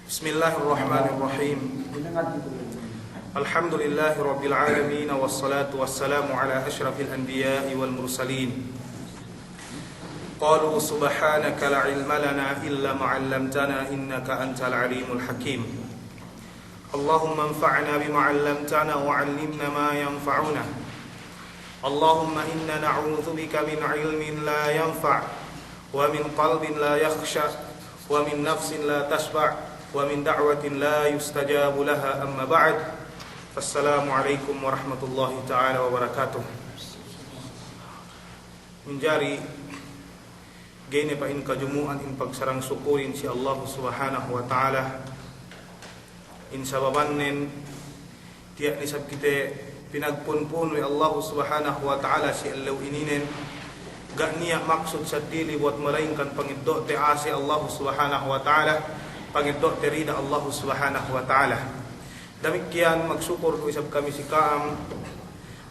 Bismillahirrahmanirrahim. Alhamdulillahirabbil alamin wassalatu wassalamu ala asyrafil anbiya'i wal mursalin. Qalu subhanaka la ilma lana illa ma 'allamtana innaka antal alimul hakim. Allahumma anfa'na bima 'allamtana wa 'allimna ma yanfa'una. Allahumma inna na'udzubika min 'ilmin la yanfa' wa min qalbin la yakhsha wa min nafsin la tashba' wa min da'watin la yustajabu laha amma ba'd. Assalamualaikum warahmatullahi ta'ala wabarakatuh. Menjari gini pa in kajumuan in pagsarang sukurin si Allah subhanahu wa ta'ala in sababannen tiyak ni sab kite pinagpunpun wi Allah subhanahu wa ta'ala si allaw ininen ga niya maksud sa dili buat malaingkan pangiddo te asi Allah subhanahu wa ta'ala pangiddo te rida Allah subhanahu wa ta'ala. Demikian magsyukur ko isab kami si Kaam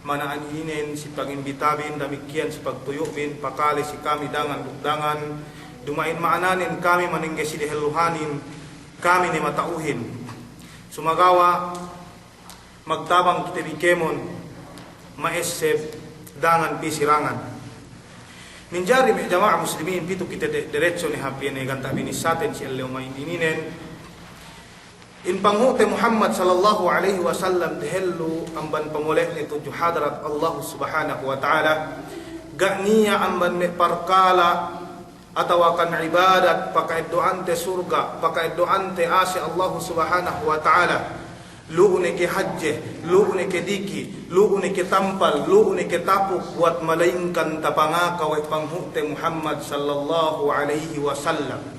manaan inen si pagimbitabin, demikian si pagtuyumin pakali si kami dangan bukdangan dumain maananin kami maningge si diheluhanin kami ni matauhin sumagawa magtabang kita bikemon maesep dangan pisirangan minjari mi jamaah muslimin pitu kita diretso ni hapi ni ganta binisaten si Allah maininen in panghute Muhammad sallallahu alaihi wasallam tehelu amban pamuleh ni tujuh hadrat Allah subhanahu wa ta'ala ga niya amban me parkala atau akan ibadat pakai doante surga pakai doante asi Allah subhanahu wa ta'ala luune ke hajje luune ke diki luune ke tampal luune ke tapuk buat malaingkan tapangaka wa panghute Muhammad sallallahu alaihi wasallam.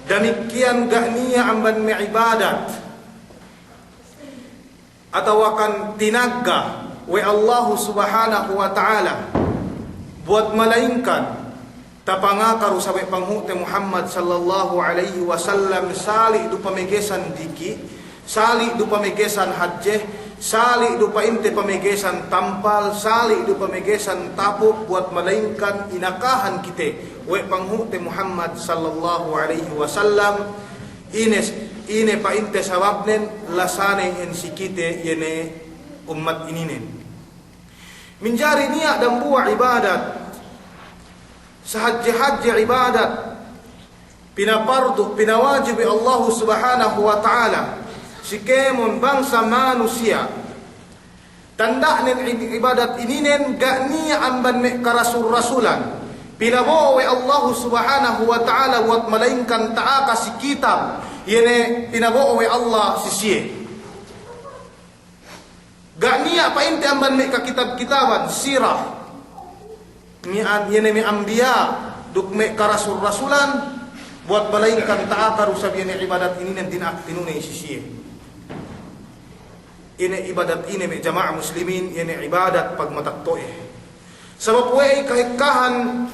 Demikian gak niya amban me ibadat atau akan tinaga wa Allah subhanahu wa ta'ala buat malaingkan tapangakaru sabi panghute Muhammad sallallahu alaihi wasallam sali du pamegesan diki sali du pamegesan hajjeh sali du painte pamegesan tampal sali du pamegesan tapuk buat malaingkan inakahan kite we panghute Muhammad sallallahu alaihi wasallam ine painte sababnen lasane en sikite yene ummat ininen minjari niya dan buah ibadat sahajje ibadat pinapardu pinawajib Allah subhanahu wa ta'ala sikemon bangsa manusia tandaknen ibadat ininen gak niya amban me karasul-rasulan pinabo we Allah subhanahu wa ta'ala buat malaingkan taaka si kitab yene pinabo we Allah si siye gak niya painte amban me ka kitab-kitaban sirah yene me ambiya duk me ka rasul-rasulan buat malaingkan taaka rusab yene ibadat ini nan tinune si siye ine ibadat ini me jamaah muslimin yene ibadat pagmataktoe sabab we kahikahan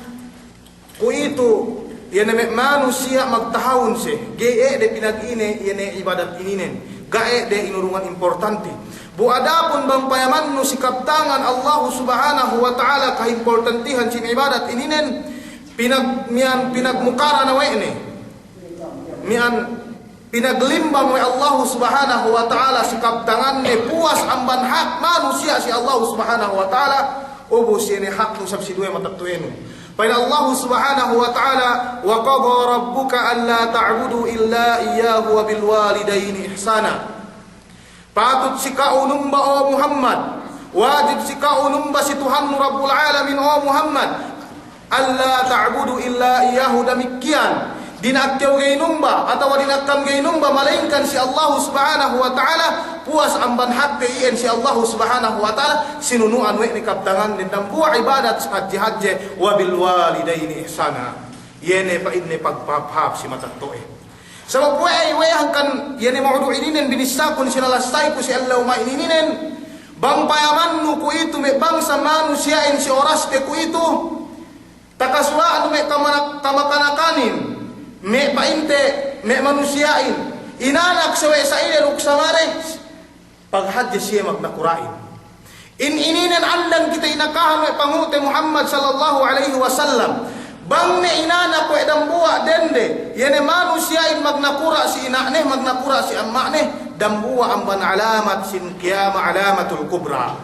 ku itu yene me manusia magtahawon se gee de pinag-ine yene ibadat ininen gae de inurungan importante bu adapun bang payamanno si kaptangan Allah subhanahu wa ta'ala kahimportantihan sin ibadat ininen pinagmukara na wene mian pinaglimbang we Allah subhanahu wa ta'ala si kaptangan ne puas amban hak manusia si Allah subhanahu wa ta'ala ubos yene hak no sab si duwe matattueno pada Allah subhanahu wa ta'ala wa qadha rabbuka alla ta'budu illa iyyahu wa bil walidaini ihsana patut si kaunumba o Muhammad wajib si kaunumba si Tuhan Rabbul Alamin o Muhammad alla ta'budu illa iyyahu demikian dinakkew gainumba atau dinakkam gainumba malaingkan si Allah subhanahu wa ta'ala puas amban hak ien si Allah subhanahu wa ta'ala sinunuan we ni kaptangan dendam buah ibadat haji wa bil walidaini ihsana yene pa inne pagpapap si matattoe sabab we hangkan yene maudu ininen binisakun sinalasay ko si Allah maininen bang payamannu ku itu me bangsa manusia in si oras te ku itu takaswaan me kamakanakanin me painte me manusiain inanak sewe sa ile luk samare paghadya siya magnakurain ininen andang kita inakahan me pangute Muhammad sallallahu alaihi wasallam bang ne inanak ko edam buwa dende yene manusiain magnakura si inakne magnakura si ammakne dambuwa amban alamat sin qiyamah alamatul kubra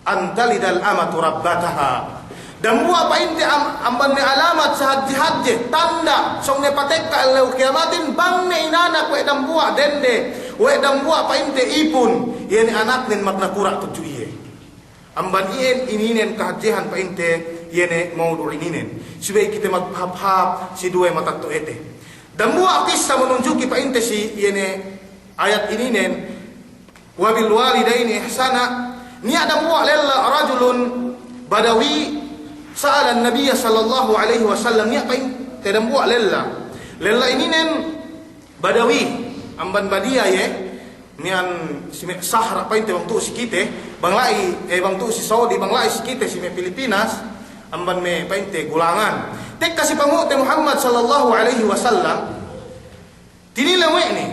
antalidal amatu rabbataha dambuwa painte amban ne alamat sa hadji tanda song ne patek ka lew kiamatin bang ne inanak ko edam buwa dende we dambuwa painte ipun yene anak nen magnakura tuju iye amban ien ininen kahadjihan painte yene maudu ininen supaya kita maghap-hap si dua matatto ete dambuwa kisah menunjuki painte si yene ayat ini nen wabil walidaini ihsana ni ada buah lella rajulun badawi sa'ala an-nabiy sallallahu alaihi wasallam ni apa ini tidak buah lella ini nen badawi amban badia ye nian sime sahara apa inte bang tu si kite bang lai bang tu si Saudi bang lai si kite sime Pilipinas amban me painte gulangan tek kasih pangute Muhammad sallallahu alaihi wasallam tinilawe ni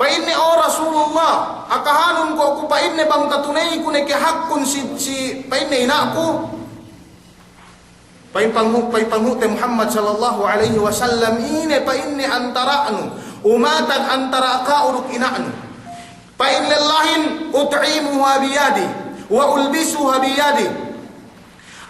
painne o Rasulullah akahanun ko ku painne bang tatunay ku neke hakkun si painne inaku pain panghute Muhammad sallallahu alaihi wasallam ine painne antara'nu umatan antara ka uruk ina'nu pain lillahin ut'imuha biyadi wa ulbisuha biyadi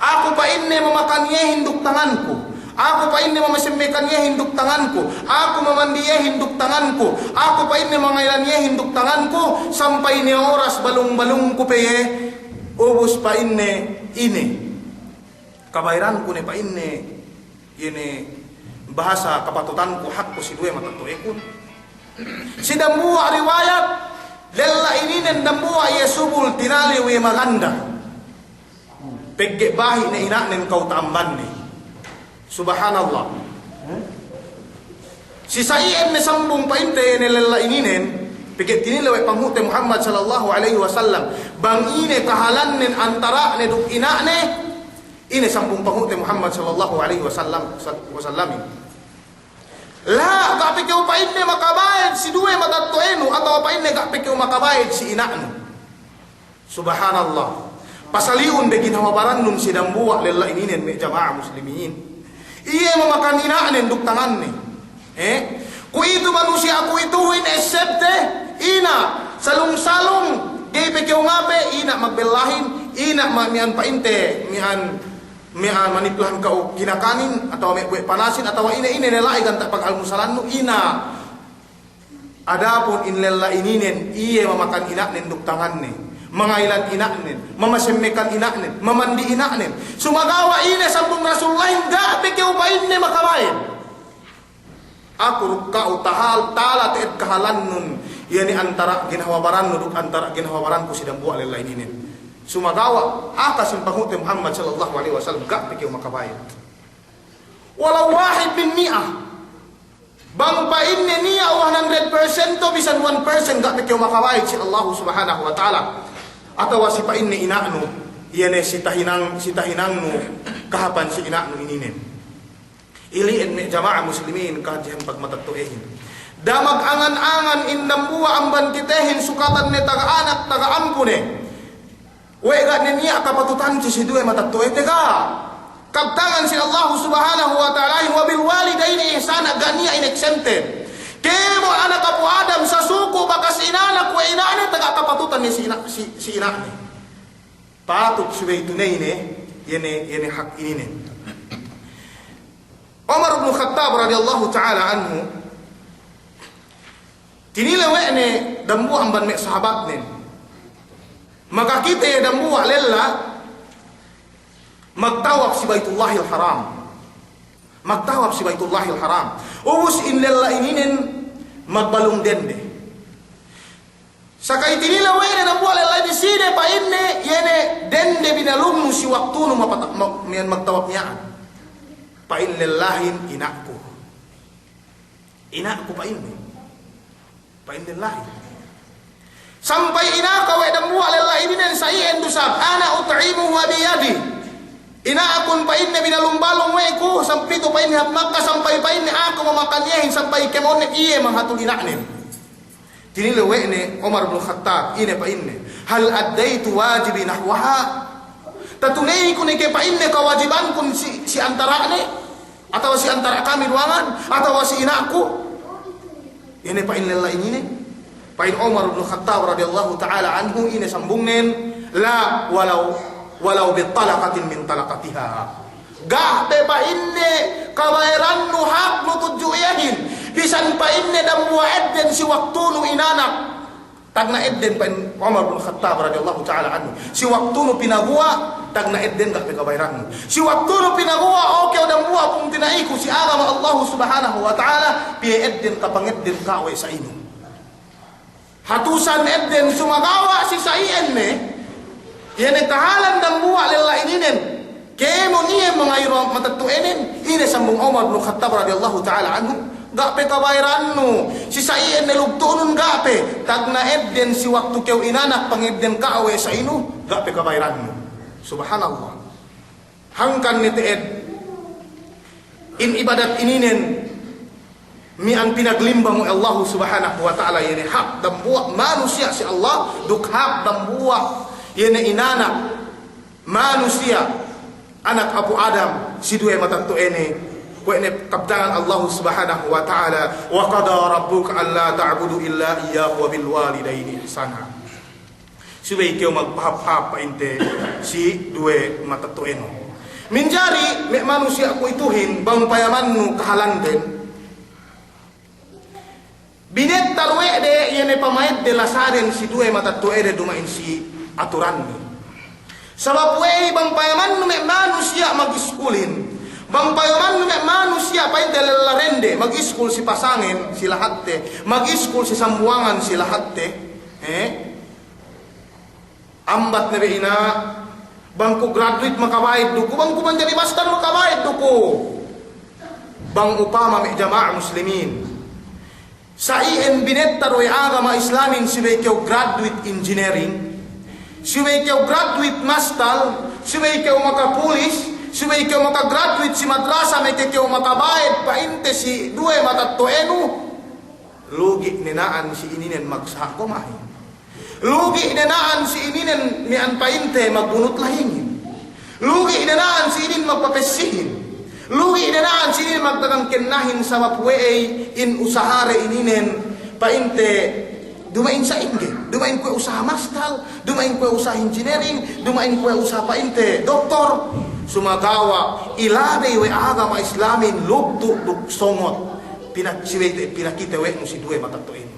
aku painne memakannya hinduk tanganku aku pa inni mamasimmekan ye hinduk tanganku, aku memandi ye hinduk tanganku, aku pa inni mangailan ye hinduk tanganku sampai ni oras balung-balungku peye ubus pa inni ini. Kabairanku ne pa inni yene bahasa kapatutanku hakku si dua mata tuekun. Si dambua riwayat lella ini nen dambua ye subul tinali we maganda. Pegge bahi ne ina nen kau tamban ni. Subhanallah. Si saien ne sambung painte ne lella ininen pikir tini lewe panghute Muhammad sallallahu alaihi wasallam bang ine kahalan nen antara ne duk inakne ine sambung panghute Muhammad sallallahu alaihi wasallam la ka pikir painte makabayad si duwe matattoenu atau painte ka pikir makabayad si inaknu. Subhanallah. Pasaliun begin hawabaran nun si dambua lella ininen me jamaah muslimin. Iya memakan inaanin duk tangannya. Ku itu manusia aku itu inesepte ina salung-salung gay pekew ngape ina magbelahin ina mian painte mian manipulahan kau kinakanin atau buat panasin atau ine nelai kan tak pag almusalan nu ina. Adapun inlella ininen iya memakan inaanin duk tangannya. Mangailan inaknin, mamasemmekan inaknin, mamandi inaknin. Sumagawa ine sambung Rasulullah enggak pikir upain ne makabain. Aku rukka utahal tala teet kahalan nun. Yani antara ginhawabaran nuduk antara ginhawabaran ku sidang buat lelai ini. Sumagawa akasin panghute Muhammad sallallahu alaihi wasallam enggak pikir makabain. Walau wahid bin mi'ah. Bang pa inne niya 100% to bisan 1% enggak pikir makabain si Allah subhanahu wa ta'ala. Atau si pa inni inaknu iyane si tahinangnu kahapan si inaknu ininen iliin me jamaah muslimin kajian pagmatattuehin damag angan-angan indam buwa amban kitehin sukatan ne taga anak taga ampune wega ne niya kapatutan si duwe matattue tega kaptangan si Allah subhanahu wa ta'ala wa bil walidaini ihsana gania inexempted kemo anak Abu Adam sa suko bakas inanak wa inane taga kapatutan ni si inane patut suway tunay ne yene hak ini ne Umar bin Khattab radhiyallahu ta'ala anhu tinilewe ne dambu amban me sahabat ne maka kita dambu lella magtawaf si Baitullahil Haram magtawaf si Baitullahil Haram ubus inlella ininen magbalong dende sakay tinila wene na buwala la di sine pa inne yene dende binalum si waktu no mian magtawaf niya pa inlellahin inakku pa inlellahin sampai inaka we dan buwala la ininen sa ien dusab ana ut'imuhu biyadi Ina akon pa inne binalumbalong weko sampai to pa inne Makkah sampai pa inne ako mamakanyahin sampai kemon iye manghatul inanin. Tinile wene Umar bin Khattab ine pa inne hal addaitu wajibi nahwaha. Tatunay ko ni ke pa inne kewajiban kun si antara ne atau si antara kami ruangan atau si ina aku. Ine pa inne la ini. Pain Umar bin Khattab radhiyallahu taala anhu ine sambungnen la walau bitalaqatin min talaqatiha. Gah te pa inne kabayran nu hak nu tujuyahin bisan pa inne dam wa'adden si waktu nu inanak tagna edden pa Umar bin Khattab radhiyallahu taala anhu si waktu nu pinagua tagna edden gah te kabayran si waktu nu pinagua okay dam buwa pung tinaiku si agama Allah subhanahu wa taala pi edden kapangedden kawe sa ino hatusan edden sumagawa si saien ne yene tahalan dam buwa lella ininen kemo niye mangayro matatuenen ine sambung Umar bin Khattab radhiyallahu taala anhu gak pe kabayrannu si saien nelugtunun gak pe tagna edden si waktu keu inanak pangedden kawe sa inu gak pe kabayrannu subhanallah hangkan ni teed in ibadat ininen mi ang pinaglimbang Allah subhanahu wa ta'ala yene hak dan buah manusia si Allah duk hak dan buah yene inanak manusia anak Abu Adam si dua mata tu ene kuene kabdangan Allah subhanahu wa ta'ala wa qada rabbuka alla ta'budu illa iyyahu wa bil walidaini ihsana subay keu magpahap inte si dua mata tu ene minjari me manusia ku ituhin bang payamannu kahalanden binet tarwe de yene pamaid de lasaren si dua mata tu ene dumain si aturan ni sabab wei bang payaman me manusia magiskulin bang payaman me manusia pain telarende magiskul si pasangin si lahatte magiskul si sambuangan si lahatte ambat nebe ina bangku graduate makabaid duku bangku menjadi master makabaid duku bang upama me jamaah muslimin sa ien binet taroy agama islamin si keu graduate engineering siway kau graduate mastal, siway kau maka pulis, siway kau maka graduate si madrasa, may kau maka bayad painte si dua mata toenu, lugi ninaan si ininen magsakomahin, lugi ninaan si ininen nian painte magbunot lahingin, lugi ninaan si inin magpapesihin, lugi ninaan si inin magdagang kenahin sa mapwey in usahare ininen painte. Dumain sa inge, dumain kue usaha mastal, dumain kue usaha engineering, dumain kue usaha painte doktor, sumagawa ilabe we agama islamin lubtu duk songot pinakita we si dua mata tuin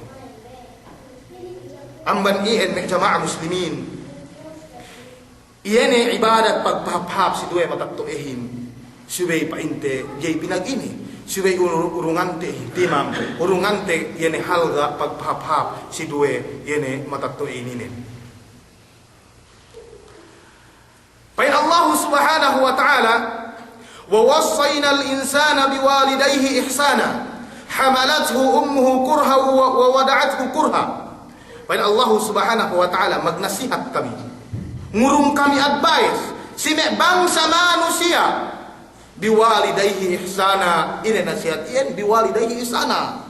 amban ien me jamaah muslimin iene ibadat pagpahap si dua mata tuin subay painte jay pinagini subay urungante timam urungante yene halga pagpahap si due yene matatto ininen pain Allah subhanahu wa ta'ala wa wassayna al-insana biwalidayhi ihsana hamalathu ummuhu kurha wa wada'athu kurha pain Allah subhanahu wa ta'ala magnasihat kami ngurung kami advice si me bangsa manusia biwalidayhi ihsana ini nasihat ian biwalidayhi ihsana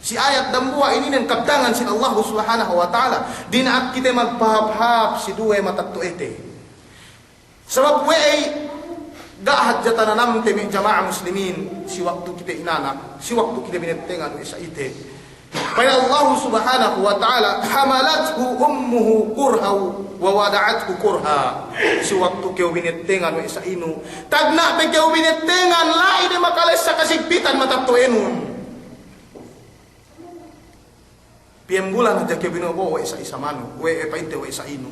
si ayat dan buah ini dan kabdangan si Allah subhanahu wa ta'ala dinaat kita magpahap si dua mata tuete sebab wei gahat jatananam temi jamaah muslimin si waktu kita inanak si waktu kita binentengan isa ite pada Allah subhanahu wa ta'ala hamalathu ummuhu kurha wa wada'athu kurha si waktu keu binentengan wa isa inu tagna pe keu binentengan lai de makales sa kasigpitan matatuenun piem bulan aja keu binobo wa isa manu we painte wa isa inu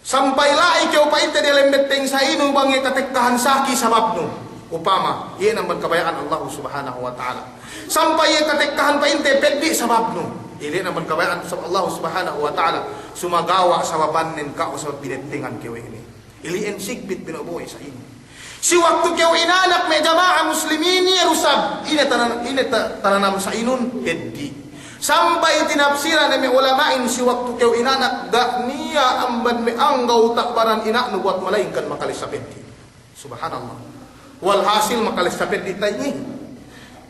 sampai lai keu painte de lembeteng sa inu bangi katektahan saki sababnu upama iyan ang magkabayaan Allah subhanahu wa ta'ala sampai katektahan painte peddi sababnu iyan ang magkabayaan sa Allah subhanahu wa ta'ala sumagawa sa babanin ka o sa binentengan keu ini iliin sigbit binoboy sa inu si waktu keu inanak me jamaah muslimin rusab ini tananam sa inun peddi Sampai tinapsiran ni ulamain si waktu kau inanak dak niya amban me anggau takbaran inak nu buat malaingkan makalis sapeti. Subhanallah. Walhasil makalis sapeti tayni.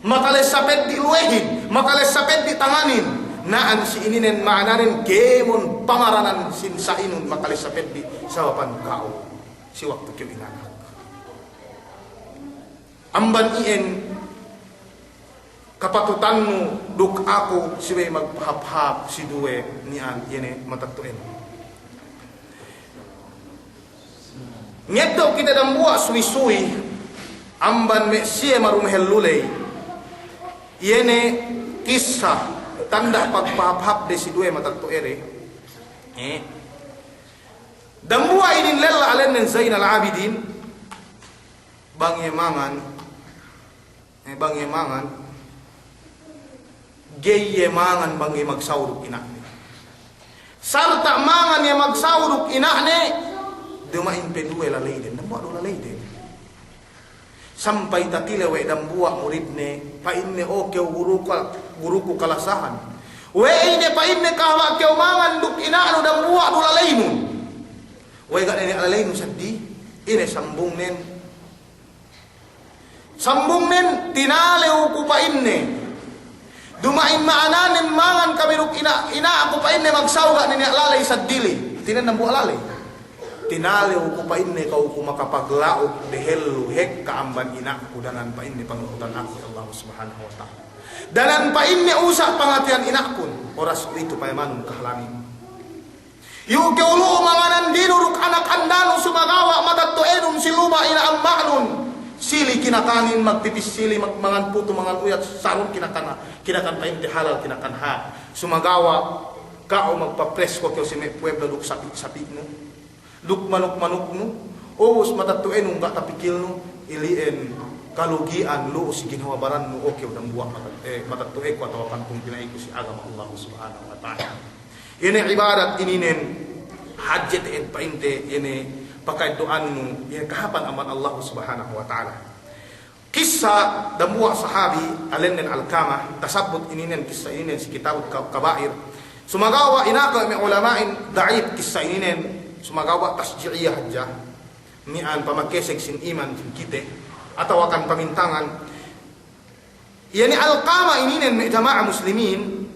Makalis sapeti luehin, makalis sapeti tanganin. Naan si ininen maananin kemon pangaranan sin sainun makalis sapeti sawapan kau si waktu kau inanak. Amban ien kapatutanmu duk aku siwe maghap-hap si duwe nian yene matatuen. Ngedok kita dan buat suwi-suwi amban me siya marumehel lulay yene kisah tanda paghap-hap de si duwe matatuere dan buat inin lella alen ng Zainal Abidin bang yemangan gay mangan bang magsawruk ina ni. Sarta mangan yang magsawruk ina ni, dumain pedue lalay din. Nambuwa do lalay din. Sampai tatile we dambuwa murid ni, pain ni o keu guru ko kalasahan. We ini pain ni kahwa keu mangan duk ina no dambuwa do lalay nun. We gak ni lalay nun sadi, ini sambung nen tinalew ko pain ni. Dumain maananin mangan kami ruk ina ako pa inne magsawga ni lalay sa dili. Tinan ng buha lalay. Tinaliw ko pa inne kau ko makapaglaog dehelu hek kaamban ina ko danan pa inne pangutan ako Allah subhanahu wa ta'ala. Danan pa inne usa pangatian ina kun oras dito pa yamanong kahalangin. Yung keulo manganan dinuruk anak andano sumagawa matatuenum siluma ina ammanun. Sili kinakanin magpipis sili mangan puto mangan uyat sarong kinakan painte halal kinakan ha sumagawa kao magpapres ko kyo si may pueblo duk sapi no duk manuk no os matatuen nung tapikil no ilien kalugian lo si ginhawabaran no okay udang buwa matatue ko atawakan kung pinay ko si agama Allah subhanahu wa ta'ala. Ini ibarat ininen hajat et painte ini pakai doanu yang kahapan aman Allah subhanahu wa ta'ala. Kisah dan buah sahabi Alen Al-Kamah tasabut ininen kisah ininen si kitab kabair sumagawa inaka may ulamain daib kisah ininen sumagawa tasji'iyah hajjah mian pamakesek sin iman sin kite atau akan pamintangan yani Al-Kamah ininen may jamaah muslimin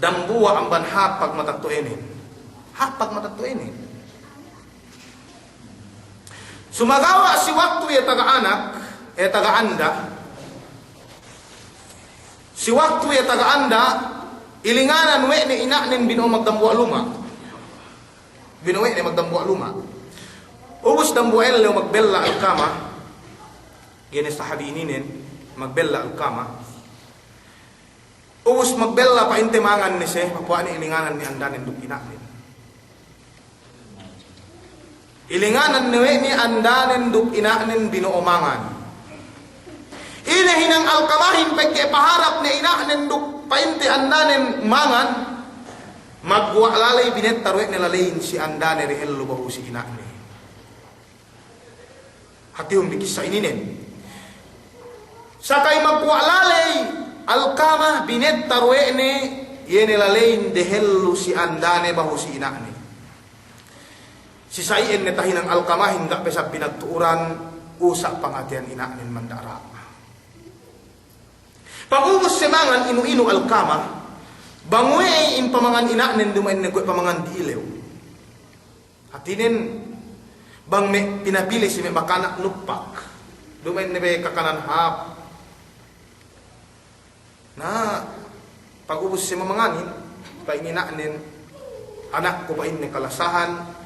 dan buah amban hapag matatuenin sumagawa si waktu ya taga-anak, taga-anda. Si waktu ya taga-anda, ilinganan we ni inanin bino magdambuwa luma. Bino we ni magdambuwa luma. Ubus dambuwa el magbella al-kama. Gini sahabi ininin, magbella al-kama. Ubus magbella pa intimangan ni se, mapuan ni ilinganan ni andanin duk inanin. Ilinganan ni andanen duk inanen binuomangan. Ini hinang alkamahin pagke paharap ni inanen duk painte andanen mangan magwa lalay binet tarwe ni lalayin si andane rehelo bahu si inane. Hatium bikisa ininen. Sakay magwa lalay alkama binet tarwe ni yene lalayin dehelo si andane bahu si inane. Si saien netahin ang alkamahin gak pesap pinagtuuran usak pangatian inanin mandara. Pag-ubos semangan inu-inu alkama banguay in pamangan inanin dumain nagwe pamangan diilew. Hatinin bang me pinapili si me makanak nupak dumain nebe kakanan hap. Na pag-ubos si mamanganin pa ininanin anak ko pa in kalasahan.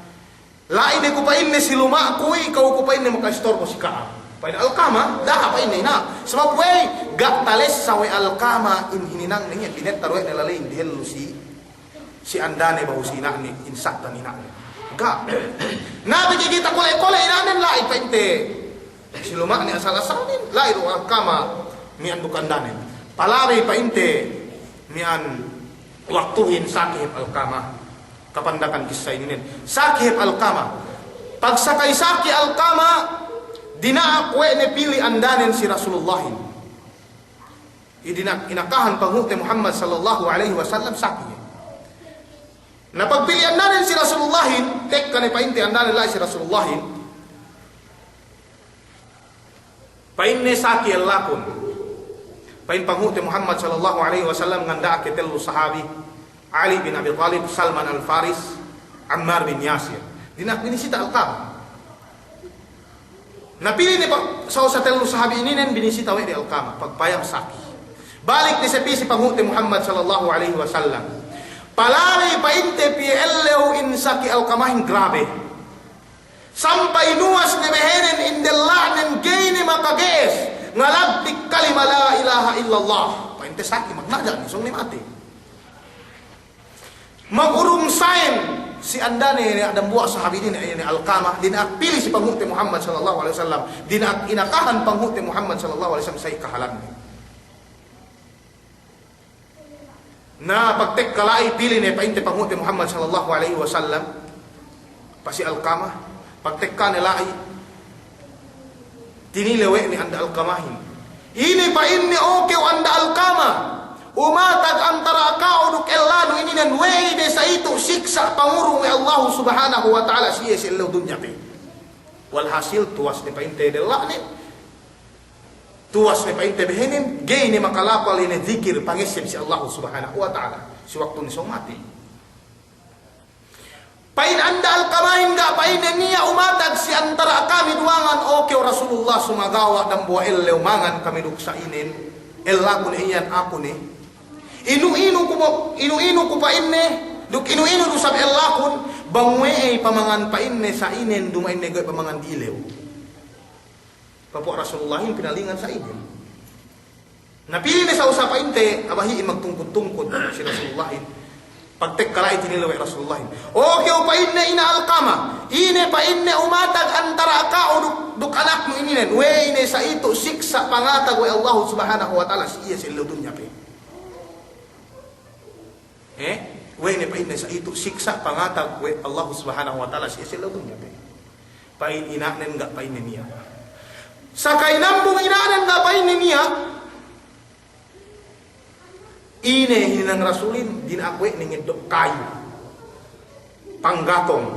Lain ko pa inne si luma ko ikaw ko pa inne makastorbo si kaa. Pa alkama daha pa inne na. Sebab we gak tales sa we alkama in hininang niya binet tarwe na lalain dihelu si andane bahu si ina ni insaktan ina. Gak. Nabi kita kole inanen lain pa inte. Si luma ni asal-asalin lain ro alkama mi andukan danen. Palari pa inte mi an waktuhin sakit alkama. Kapandakan kisah ini sakit alkama pagsakay saki alkama dinaakwe ne pili andanen si Rasulullahin inakahan panghute Muhammad sallallahu alaihi wasallam sakit. Na pagpilian nanin si Rasulullahin, tek kanay painti andanin la si Rasulullahin. Painne sakit lakon. Pain panghute Muhammad sallallahu alaihi wasallam nganda ketelu sahabi Ali bin Abi Thalib, Salman al-Faris, Ammar bin Yasir. Dinak binisita Alqamah. Napili ni sa telu sahabi ini nen binisita we di Alqamah pagpayang sakit. Balik ni sepi si panghute Muhammad sallallahu alaihi wasallam. Palari painte pi elleu insaki Alqamahin grabe. Sampai nuas ni behenen indellanen geini makages ngalabdik kalima la ilaha illallah. Painte sakit magnaja ni song ni mati. Magurung sain si andane ni adam buah sahabi ini Alqamah dinak pilih si panghute Muhammad sallallahu alaihi wasallam dinak inakahan panghute Muhammad sallallahu alaihi wasallam say kahalan. Na pagtek kalai pilih ni painte panghute Muhammad sallallahu alaihi wasallam pasi Alqamah pagtek ka nilai tinilewe ni anda Alqamahin ini pa inni oke anda Alqamah umatag antara ka uduk ellanu ini nan wei desa itu siksa pangurung Allah subhanahu wa ta'ala siya siya dunya pe walhasil tuwas ni painte dela ni tuwas ni painte behenin gay ni makalapal ini zikir pangisip si Allah subhanahu wa ta'ala si waktu ni mati pain anda Alqamahin ga pain niya umatag si antara kami duangan oke Rasulullah sumagawa dan buah umangan kami duksa inin ellakun iyan aku ni inu-inu ko pain ni duk inu-inu du sab ellakun bangwe pamangan pain ni sa inin dumain ni pamangan dilew Kapok Rasulullahin pinalingan sa inyo. Napili na sa usapain te, abahi magtungkod-tungkod si Rasulullahin. Pagtek kalay tinilaway Rasulullahin. Okay, pain na ina Alqamah. Ine pain na umatag antara ka o duk anak mo ininen. We ine sa ito siksa pangatag way Allah subhanahu wa ta'ala siya sa ilo dunya pe. We ine pain na sa ito siksa pangatag way Allah subhanahu wa ta'ala siya sa ilo dunya pe. Pain inanen nga pain niya. Sakay nambong inanan nga pain niya, ine hinang rasulin dinakwe ningidok kayu panggatong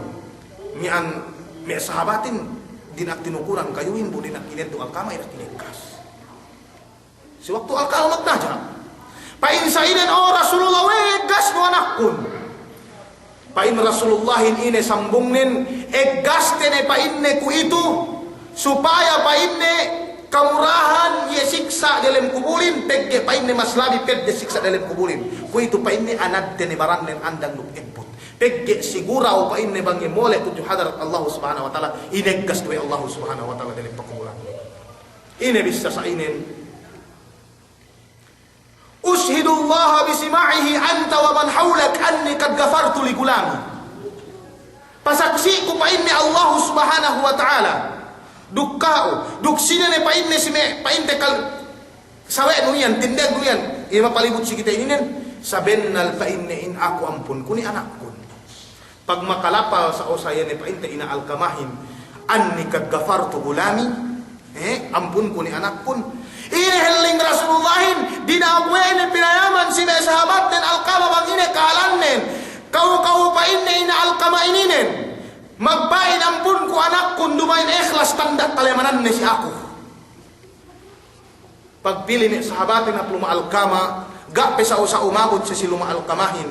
mian mi sahabatin dinak tinukuran kayuin bu dinak inid do Alqamah inak tinigkas si waktu Alqamah magnaja pain sa inen oh Rasulullah wegas mo anakkun pain Rasulullahin ine sambungnin egas tene pain ne ku itu supaya painne kamurahan ye siksa dalam kubulin pegge painne maslabi pedde siksa dalam kubulin ku itu painne anad tene barannen andang luk ebut pegge sigura o painne bangi mole tuju hadarat Allah subhanahu wa taala ineggas do Allah subhanahu wa taala dalam pakubulan ine bisa sa inen ushhidullah bisima'ihi anta wa man hawlak anni kad ghafartu li gulami pasaksi ku painne Allah subhanahu wa taala dukkao duk sina ne pain ne sime pain tekal sawe nuyan tindag nuyan ima palibut si kita ini nen sabennal pain ne in aku ampun kuni anakku pag makalapal sa osaya ne pain te ina Alqamahin anni kad ghafartu gulami ampun kuni anakku iheling Rasulullahin dinagwe ne pinayaman sime sahabat den Alqamah bang ine kalannen kau pain ne ina Alqamah ininen magbain ampun ku anak kun dumain ikhlas tanda kalemanan ni si aku pagpili ni sahabatin na pluma Alqamah gak pesa usa umabot sa siluma Alqamahin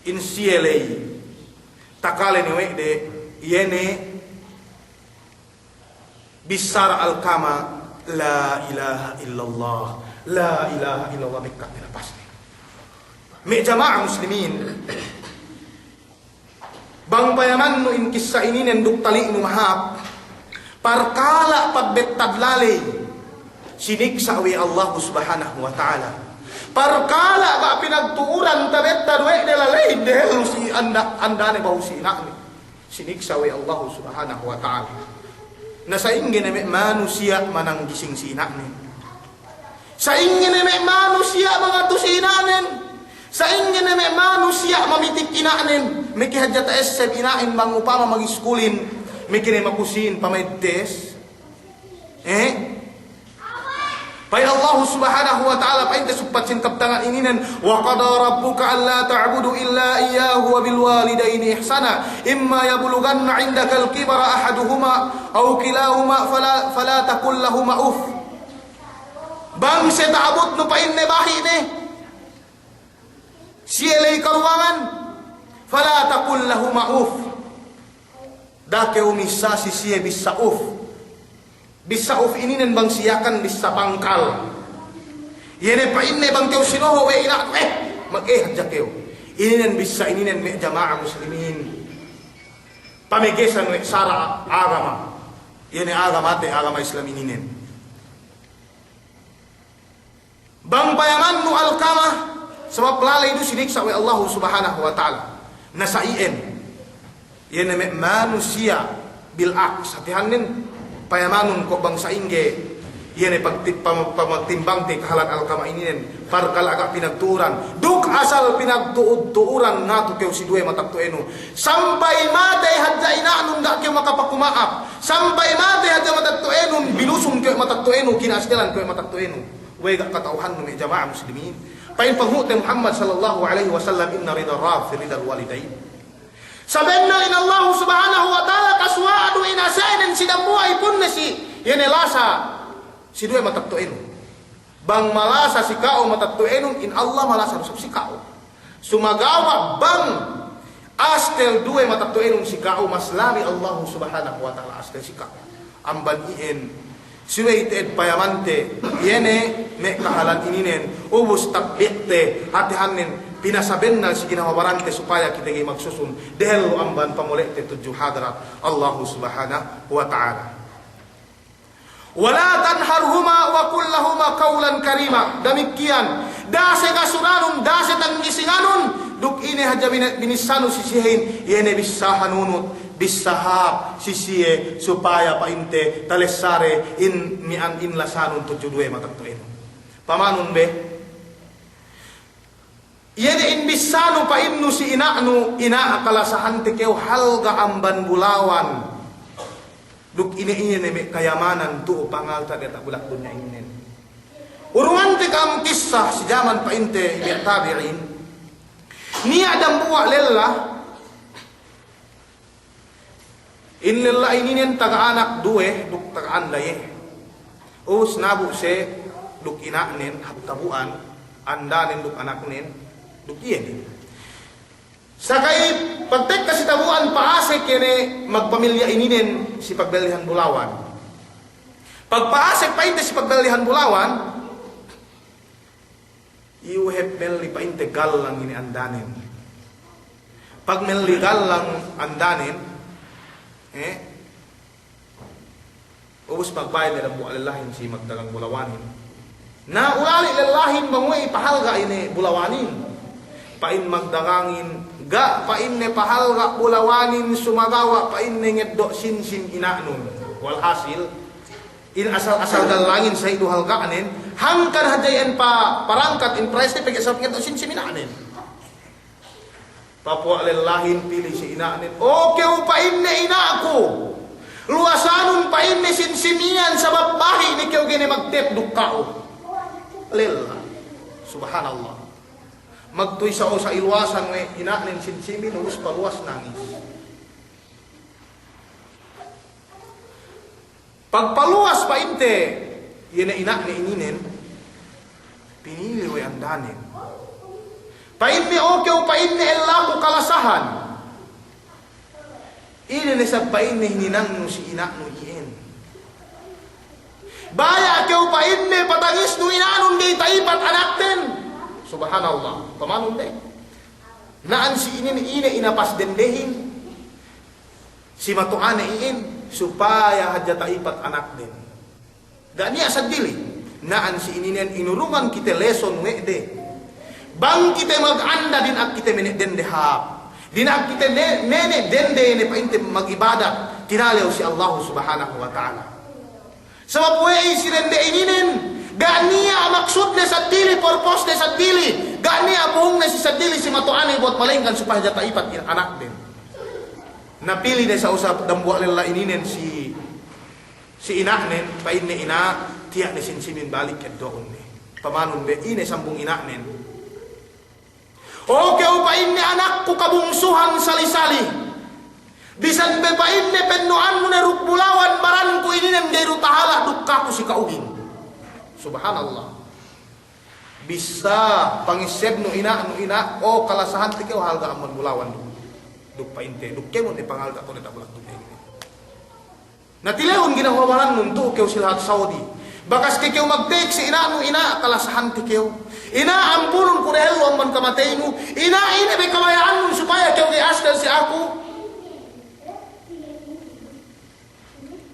insielei takale ni wekde yene bisar Alqamah la ilaha illallah la ilaha illallah mikkat na pasti me jamaah muslimin bang payaman no in kisah ini nenduk tali no mahap parkala pagbetad lalay siniksa wi Allah subhanahu wa ta'ala parkala ba pinagtuuran tabetad we de lalay dehel si anda ne bausi nakni siniksa wi Allah subhanahu wa ta'ala nasa ingin me manusia manang gising sinakni sa ingin me manusia mga tusinanen sa ingin na may manusia mamitik inanin may kihadjata SM inain bang upama mag-iskulin may kinay makusin pamaydtes Pai Allah Subhanahu wa taala painte supat sin kaptangan ininen wa qada rabbuka alla ta'budu illa iyyahu wa bil walidaini ihsana imma yablughanna 'indaka al kibara ahaduhuma aw kilahuma fala taqul lahumā uff. Bang se ta'bud no painne bahi ne sielei karuangan fala taqul lahumā uff. Dake umisa si sie bisa uff. Bisa uf ininen bang siakan bisa pangkal. Yene pa inne bang keu sinoho we ina mag hadja keu. Ininen bisa ininen me jamaah muslimin. Pamegesan we sara agama. Yene agama te agama Islam ininen. Bang payaman nu alkama sebab lalai itu siniksa we Allah Subhanahu wa taala. Nasaien. Yene me manusia bil aks hatihanin payamanun ko bangsa ingge yene pagtimbang ti halat alkama ininen parkal agak pinagturan duk asal pinagtuuran nato keu si duwe mataktueno sampai mate hadja inanun dak keu makapakumaap sampai mate hadja mataktueno bilusum keu mataktueno kinasdelan keu mataktueno we gak katauhan no jamaah muslimin pain panghute Muhammad sallallahu alaihi wasallam inna ridha rafi ridal walidain. Sabenna in Allah Subhanahu wa taala kaswadu inasainen sidamuai pun si yene lasa si dua mataktuenu. Bang malasa si kao mataktuenu in Allah malasa rusuk si kao. Sumagawa bang astel dua mataktuenu si kao maslami Allah Subhanahu wa taala astel si kao. Amban ien siwe ite payamante yene me kahalan ininen ubus tabikte hatihanin pinasabenna si ginawabarante supaya kita gi magsusun dehel amban pamolek te tujuh hadrat Allah Subhanahu wa taala. Wala tanharhuma wa qul lahumā qawlan karima. Demikian dase kasuranun dase tanggisinganun duk ini haja binisanu sisihin yene bisa hanunut bisahab sisie supaya painte talesare in mian in lasanun tujuh dua mataktuin. Pamanun be yene in bisanu pa innu si inanu ina akalasahan te keu halga amban bulawan duk ini neme kayamanan tu pangal ta tak bulak dunya inen urungan te kam kisah si zaman pa inte ibi tabi'in ni adam buwa lella in lella inen taga anak duwe duk taga andaye us nabu se duk inanen habtabuan andanen duk anak nen dukian sakai pagtek kasi tabuan paase kene magpamilya ininen si pagbelihan bulawan pagpaasek painte si pagbelihan bulawan iuhep melli painte gallang ini andanen pag melli gallang andanen ubus pagbayad na bu alalahin si magdagang bulawanin na ulali lalahin bangoy pahalga ini bulawanin pain magdangangin ga pain ne pahalga bulawanin sumagawa pain ne ngeddo sinsin inanun walhasil in asal-asal dalangin sa itu halgaanin hangkan hajayan pa parangkat in price ne pag-asal ngeddo sinsin inanin papua lelahin pilih si inanin okay pain ne inaku luasanun pain ne sinsimian sabab bahi ni keu gene magtep dukkao lella subhanallah magtuy sa ilwasan ng inanin sinsimin ubus paluwas nangis pagpaluwas pa inte yun na inak ni ininen pinili way andanin pain ni okay o pain ni elaku kalasahan ini ni sa pain ni hininang no si inak no iin baya keu pain ni patangis no inanon di taipat anakten subhanallah pamanun deh naan si ini inapas dendehin si matuane iin supaya haja taipat anak den gak niya sadili naan si ininen inurungan kita lesson wede bang kita maganda din ak kita menek dende hap din ak kita nene dende ne painte magibadat tinalaw si Allah Subhanahu wa taala sebab we si dende ininen gak niya maksud na sa dili, purpose na sa dili. Gak niya buhong na sa dili si matuani buat malingkan supaya jata ipat anak din. Napili na sa usap dambuak lila ininen Si inanen pa inne ina tiyak ni sinsimin balik ket doon ni. Pamanun be ine sambung inanen. O keu pa inne anakku kabungsuhan sali-sali. Bisan be pa inne pennuan ne rukbulawan baranku ini nem deru tahala dukkaku si kaugin. Subhanallah. Bisa pangiseb nu ina o kalasahan ti keu halga amon bulawan duk pa inte duk kemon ti pangalga ko ta bulak duk. Natileon ginawawalan nun to keu silhat Saudi. Bakas keu magtek si ina kalasahan ti keu. Ina ampulun ko dahil man kamatay mo. Ina be kamayaan mo supaya keu giasdan si aku.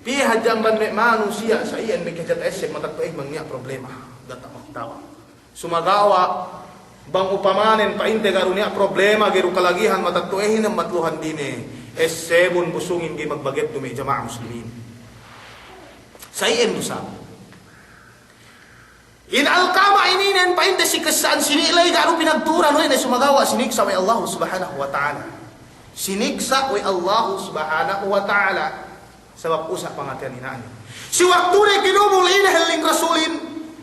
Pi hajang ban me manusia sa iyan me kajat esek matatuig mangnya problema. Data maktawa. Sumagawa bang upamanen painte garunia problema geru kalagihan matatuehin ang matluhan dine. Sebon busungin gi magbaget dumi jamaah muslimin. Sayen musa. In alqama ininen painte si kesan sinilay garu pinagturan we na sumagawa siniksa wa Allah subhanahu wa ta'ala. Siniksa wa Allah subhanahu wa ta'ala sebab usak pangatian inaan. Si waktu ni kinubul inahil ling rasulin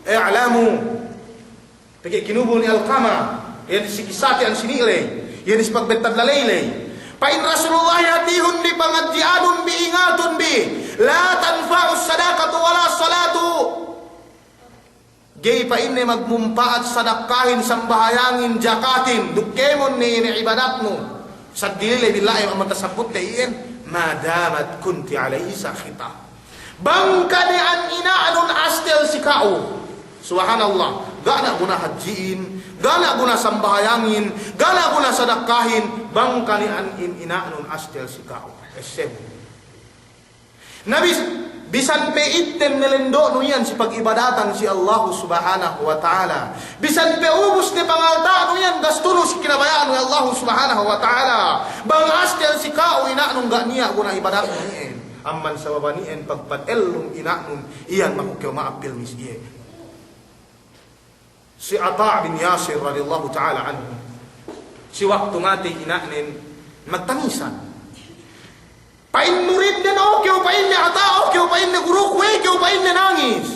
i'lamu. Pagi kinubul ni alqama yan si kisati ang sinilay yan is pagbetad lalaylay. Pain Rasulullah yatihun di pangadjianun bi ingatun bi la tanfa'us sadaqatu wala salatu. Gay pa inne magmumpaat sadakahin sambahayangin jakatin dukemon ni ibadatmu sadili billahi wa matasabut tayin madamat kunti alaihi sakhita. Bangka ni an inaanun astel sikau. Subhanallah. Gana guna hajiin, gana guna sambahayangin, gana guna sadakahin, bangkani an inaanun astel sikau. Esem. Nabi bisan pe item nelendo no yan si pag-ibadatan si Allah subhanahu wa ta'ala. Bisan pe ubus ni pangalta no yan gastuno si kinabayaan ni Allah subhanahu wa ta'ala. Bang astel sikau inaanun ganiya guna ibadat niyan. Amman sa babanien pagpatelong inaanun iyan makukyaw maapil misye. Si Ata bin Yasir radhiyallahu ta'ala anhu si waktu mati inanin magtamisan pain murid na okay pain ni Ata okay pain ni guru kwe okay pain ni nangis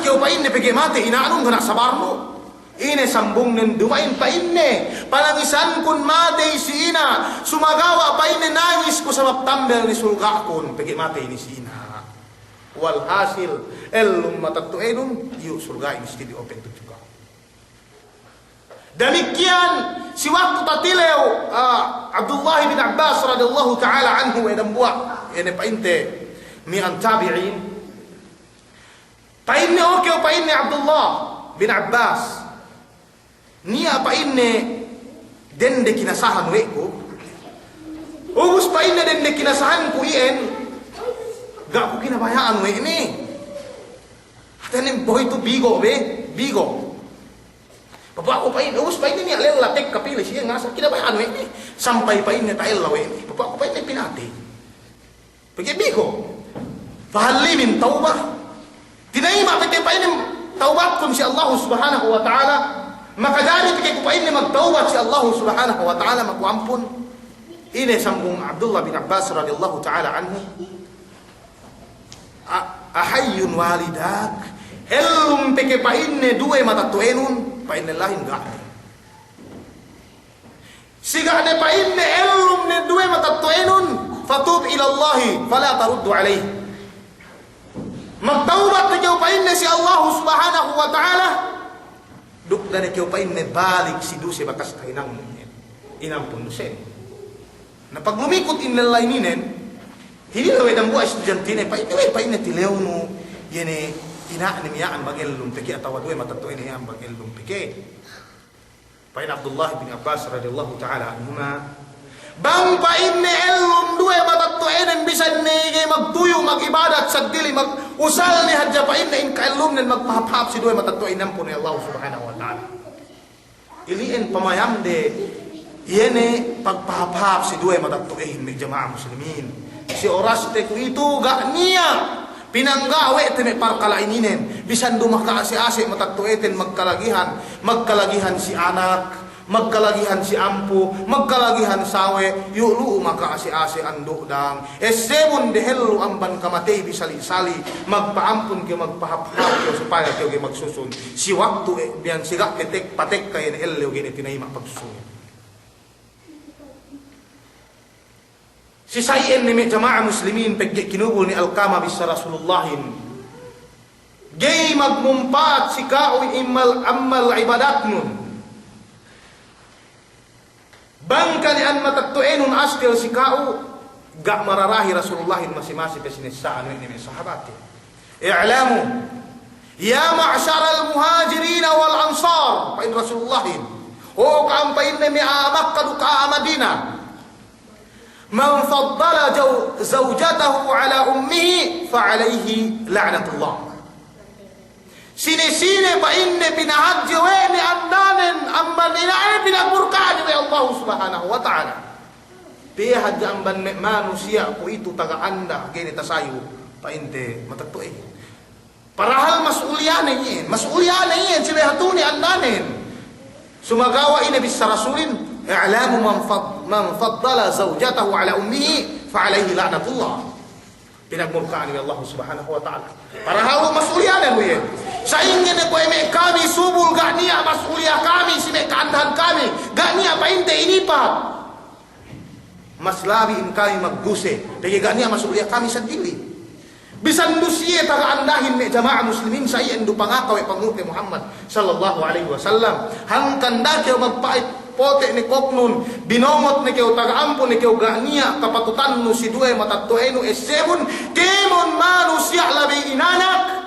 okay pain ni pigi mati inaanong gana sabarno ine sambung nen dumain pain ni palangisan kun mati si ina sumagawa pain ni nangis ko sa maptambel ni sulga kun pigi mati ni si ina walhasil elum matatuenun yu surga ini mesti diopen tu juga. Demikian si waktu tatileu Abdullah bin Abbas radhiyallahu taala anhu edam buat ini painte mi'an tabi'in painne oke painne Abdullah bin Abbas nia painne dende kinasahan weko ubus painne dende kinasahan ku ien gak ko kinabayaan we ini. Tanim boy to bigo be, bigo. Papa ko pa ini, ubus pa ini ni alel latek kapili siya ngasa kinabayaan we ini. Sampai pa ini tael lawe ini. Papa ko pa ini pinati. Pagi bigo. Fahalimin taubah. Tinaima pati pa ini taubat kun si Allah subhanahu wa ta'ala. Maka dari pagi ko pa ini magtaubat si Allah subhanahu wa ta'ala magwampun. Ini sambung Abdullah bin Abbas radhiyallahu ta'ala anhu. Ahayyun walidak helum peke painne due matatuenun painne lain gak siga de painne helum ne due matatuenun fatub ila Allah fala taruddu alaih magtaubat ke painne si Allah subhanahu wa ta'ala duk dari ke painne balik si duse bakas tainang inang pun duse na paglumikot inel laininen hindi lawe dang buwa estudyantine pa ina tilew no yene ina ni miyaan bagel lumpike atawa duwe matatuin yan bagel lumpike pa ina Abdullah bin Abbas radhiyallahu ta'ala anhuma bang pa inne elum duwe matatuin bisan ni magtuyo magibadat sa dili mag usal ni hadja pa inne in kailum nen magpahap si duwe matatuin nampo ni Allah subhanahu wa ta'ala iliin pamayam de yene pagpahap si duwe matatuin mi jamaah muslimin si oras te itu gak niya pinanggawe tene parkalaininen bisan dumaka si ase matatueten magkalagihan si anak magkalagihan si ampo, magkalagihan sawe, yulu maka asi-asi anduk dang. Esebon dehelu amban kamatay bisali-sali, magpaampun ke magpahap-hap ke supaya ke magsusun. Si waktu biyan siga ketek patek kay ellew gini tinayma pagsusun. Si sayen ni jamaah muslimin pagge kinubul ni Alqama bis Rasulullahin. Gay magmumpat si kaoy amal ibadat nun. Bangka ni an matattuenun askel si kau gak mararahi Rasulullah masih-masih pesinisaan ini sahabat. I'lamu ya ma'syaral muhajirin wal ansar pa in Rasulullah o kampain ni Makkah ka Madinah man faddala zawjatahu ala ummihi fa alayhi la'natullah. Sini-sini pa inne pinahadji weni andanen amban inae pinagmurkaan ni Allah subhanahu wa ta'ala. Pihadji amban manusia ko itu taga anda gini tasayo pa inte matattuin. Parahal mas'uliyane yin sibe hatuni andanen. Sumagawa ini bisa rasulin i'lamu man faddala zawjatahu ala ummihi fa alayhi la'natullah. Pinagmurkaan ni Allah subhanahu wa ta'ala. Parahal mas'uliyane yin. Sa ingin ko eme kami subul gak niya masulia kami si me kaandahan kami gak niya painte inipat mas labi in kami magguse pegi gak niya masulia kami sendiri bisan dusiye taga andahin me jamaah muslimin sa iyan du pangakaw e panguti Muhammad sallallahu alaihi wasallam hangkan dakyo magpait pote ni koknun binomot ni keo taga ampun ni keo gak niya kapatutan nu si duwe matattuenu esebun kemon manusia labi inanak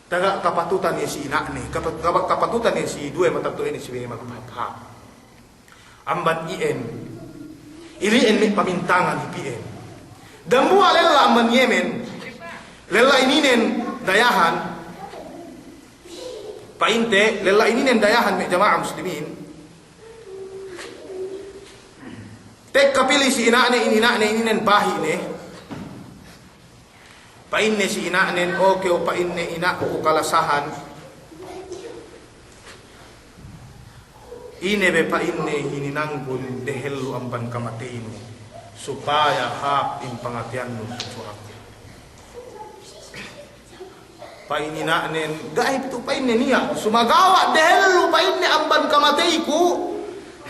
taga kapatutan ni si inak ni kapatutan ni si dua matatto ini si magpahap amban ien ilien ni pamintangan di pien dambu alela amban Yemen lela ininen dayahan painte lela ininen dayahan me jamaah muslimin tek kapili si inak ni ininen bahi ni painne si inanen oke o painne ina ko kalasahan ine be painne hininanggun dehelu amban kamatinu supaya hap in pangatianmu suap paininanen gaib tu painne niya sumagawa dehelu painne amban kamataiku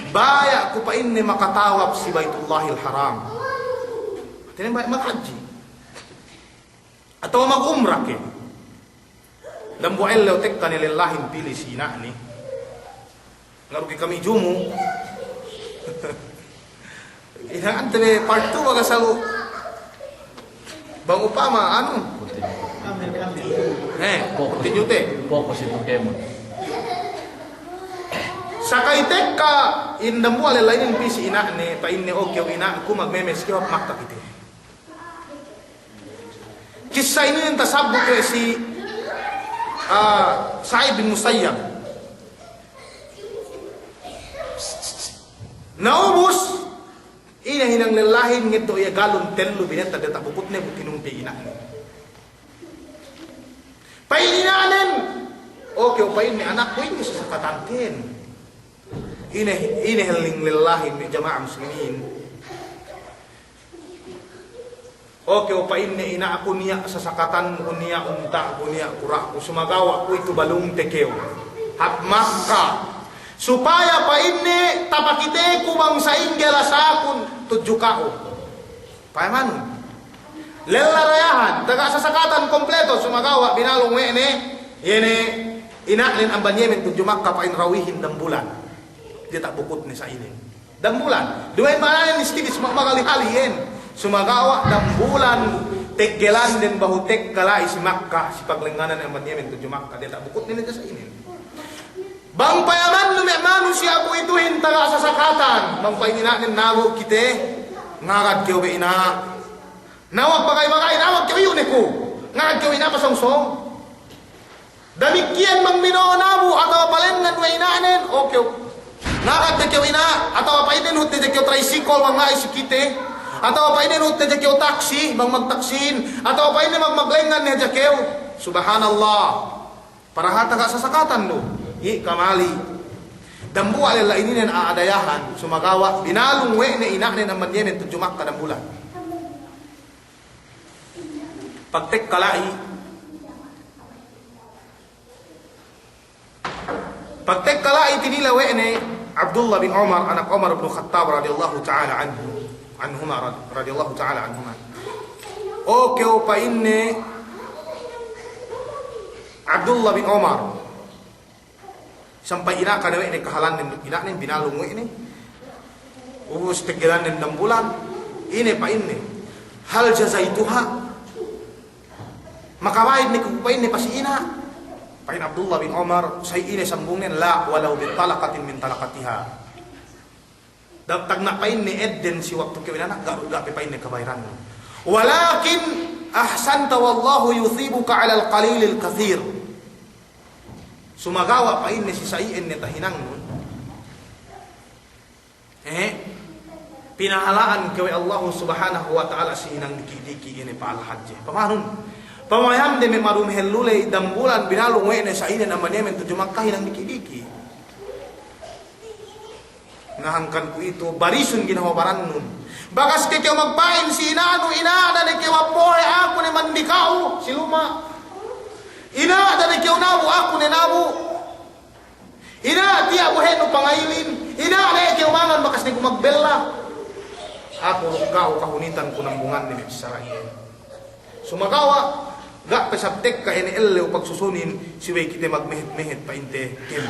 baya ku painne makatawab si Baitullahil Haram tenen baik makaji atau mag-umrah ke dan buail lew tekkan lillahin pilih si inak ni ngarugi kami jumu ina antene part 2 baga salu bang upama anu tinjute fokus itu kemo sakai tekka indam buail lain pisi inak ni pa inne okyo inak ku magmemes ke makta kite. Kisah ini yang tersabut oleh si Sa'id bin Musayyab. Naubus ina hinang lelahin ngito ya galon telu bineta deta bukutne bukinung piinak. Paininanen oke pain ni anak ko ini sasakatangkin. Ina heling lelahin ni jamaah muslimin. Oke opa ini ina aku niya sasakatan ko niya unta ko niya kura ko sumagawa ko itu balung tekeo hap Makkah supaya pa ini tapakite ko bang sa inggela sakun tudjukao paman lelarayahan taga sasakatan kompleto sumagawa binalong wene yene ina len amban Yemen tudju Makkah pa in rawihin dam bulan dia tak bukut ni sa ini dam bulan duwen manan ni skidis magalihalihen sumagawa dan bulan teggelan dan bahu tek kala isi Makkah si paglenganan yang Yemen tujuh Makkah dia tak bukut nila sa ini bang payaman lumek manusia aku itu hintara sasakatan bang painginanin nago kite ngagad kyo be ina nawag bagay nawag kyo yun ko ngagad kyo ina pasongsong damikian mang minonabu atau palengan wa inanen okay ngagad kyo ina atau apa inin hutte kyo tricycle mga isi kite atau apa ini nute jakeu taksi bang magtaksin atau apa ini magmaglengan ni jakeu subhanallah para hata ka sasakatan do i kamali Dambu alila ininen aadayahan sumagawa binalong we ne inanin ang Yemen tujumak ka dambulan. Pagtek kalai tinila we ne Abdullah bin Umar anak Umar bin Khattab radhiyallahu ta'ala anhuma radhiyallahu ta'ala anhuma. Oke pa inne Abdullah bin Umar sampai ina kada we ne kahalan ina ne binalong we ne ubus tegelan ne 6 bulan ini pa inne hal jazaituha makawaid ne kupain ne pasi ina pain Abdullah bin Umar say ine sambungnen la walau bi talaqatin min talaqatiha daptag na pain ne edden si waktu ke ina ga pain ne kabayran walakin ahsanta wallahu yuthibuka ala alqalil alkathir. Sumagawa pa in si saien ni tahinang pinahalaan kaway Allah subhanahu wa ta'ala si hinang diki-diki ini pa al-hajj pamanon pamayam de me marum hellulay dambulan binalong we ne sa inen naman Yemen tujumakah hinang diki-diki nahangkan ko ito barisun ginawabaran nun bagas ke kayo magpain si inano ina na kayo mapohe ako ni mandikaw si luma ina dari kiau nabu aku ne nabu ina tiap buhen no pangailin ina le kiau mangan bakas ni kumagbella aku kau kahunitan ko ng bungan ni Israel sumagawa ga pesaptek ka NL o pagsusunin siway kite magmehet-mehet pa inte kim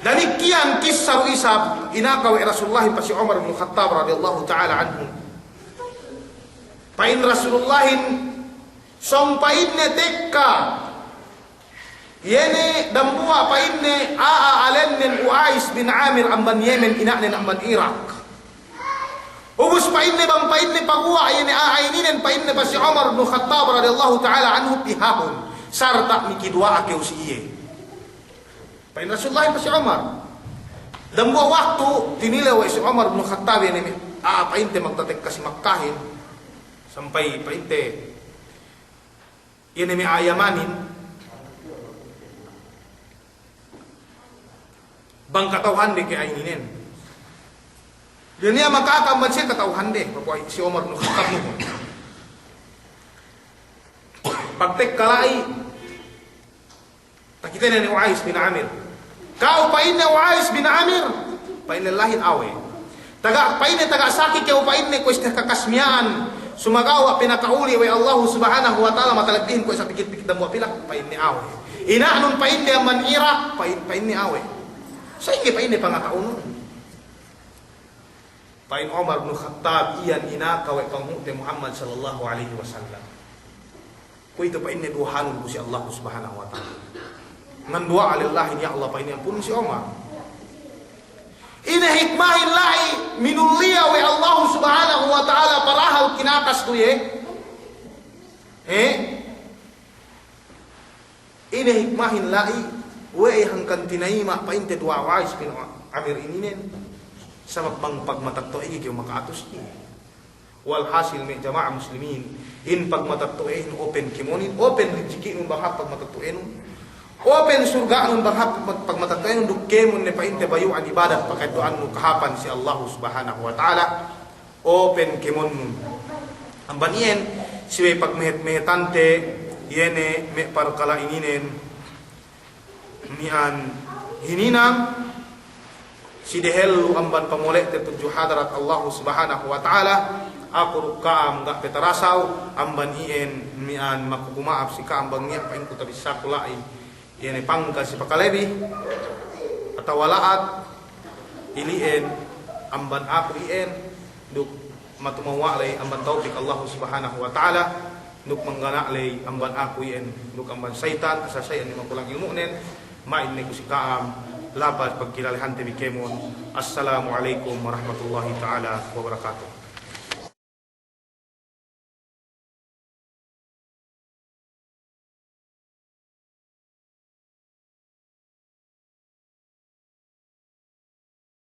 danikian kisah isab inakaw Rasulullah pa si Umar bin Khattab radhiyallahu ta'ala anhu pain Rasulullahin song painne tekka yene dambua painne alennen Uais bin Amir amban Yemen inanen amban Iraq ubus painne bang painne pagua yene aininen painne pa si Umar bin Khattab radhiyallahu ta'ala anhu pihahon sarta mikidwa akeu si iye pain Rasulullah pa si Umar dambua waktu tinilaw si Umar bin Khattab yene painte magtatek kasi Makkahin sampai painte ini mi ayamanin bang katauhan de ke aininen dunia makakamat siya katauhan de papuay si Umar bin Khattab mo pagtek kalai takita ni Uais bin Amir kau pain na Uais bin Amir pain lahin awe pain taga sakit kau pain ni kuis kakasmian sumagawa pinakauli wa Allah subhanahu wa ta'ala matalagdihin ko sa pikit-pikit damu pilak pain ni awe ina nun pain ni man Iraq pain ni awe sa ingi pain ni pangataon pain Umar bin Khattab iyan ina kawe panghuti Muhammad sallallahu alaihi wasallam ko ito pain ni duhanon ko si Allah subhanahu wa ta'ala ngandua alillahi ya Allah pain ni ampun si Umar ina hikmahin lai minulia wa Allah subhanahu wa ta'ala parahal kinakas tu ye ina hikmahin lai wa hangkan tinaima painte dua Uais bin Amir ininen sabab bang pagmatakto igi kyo makaatos ni walhasil may jamaah muslimin in pagmatakto open kimonin open lijiki ng bahap pagmatakto open surga nun bahap pagmataktayan nun dukemon ne painte bayu ang ibadat pagkaituan nun kahapan si Allah subhanahu wa ta'ala open kemon nun ang banien siway pagmehet-mehetante yene me parkala ininen nian hininang si dehelu amban pamolek te tujuh hadarat Allah subhanahu wa ta'ala aku rukaam gak petarasaw amban ien mian makukumaaf si kaambang niya pain ko tabisa kulai ini pangka si pakalebi atau walaat ilien amban aku ien duk matumawa lay amban taufik Allah subhanahu wa ta'ala duk manggana lay amban aku ien duk amban saitan asasayan ni makulang ilmunen main ni kusikaam labat pagkilalihan tebikemon. Assalamualaikum warahmatullahi ta'ala wabarakatuh.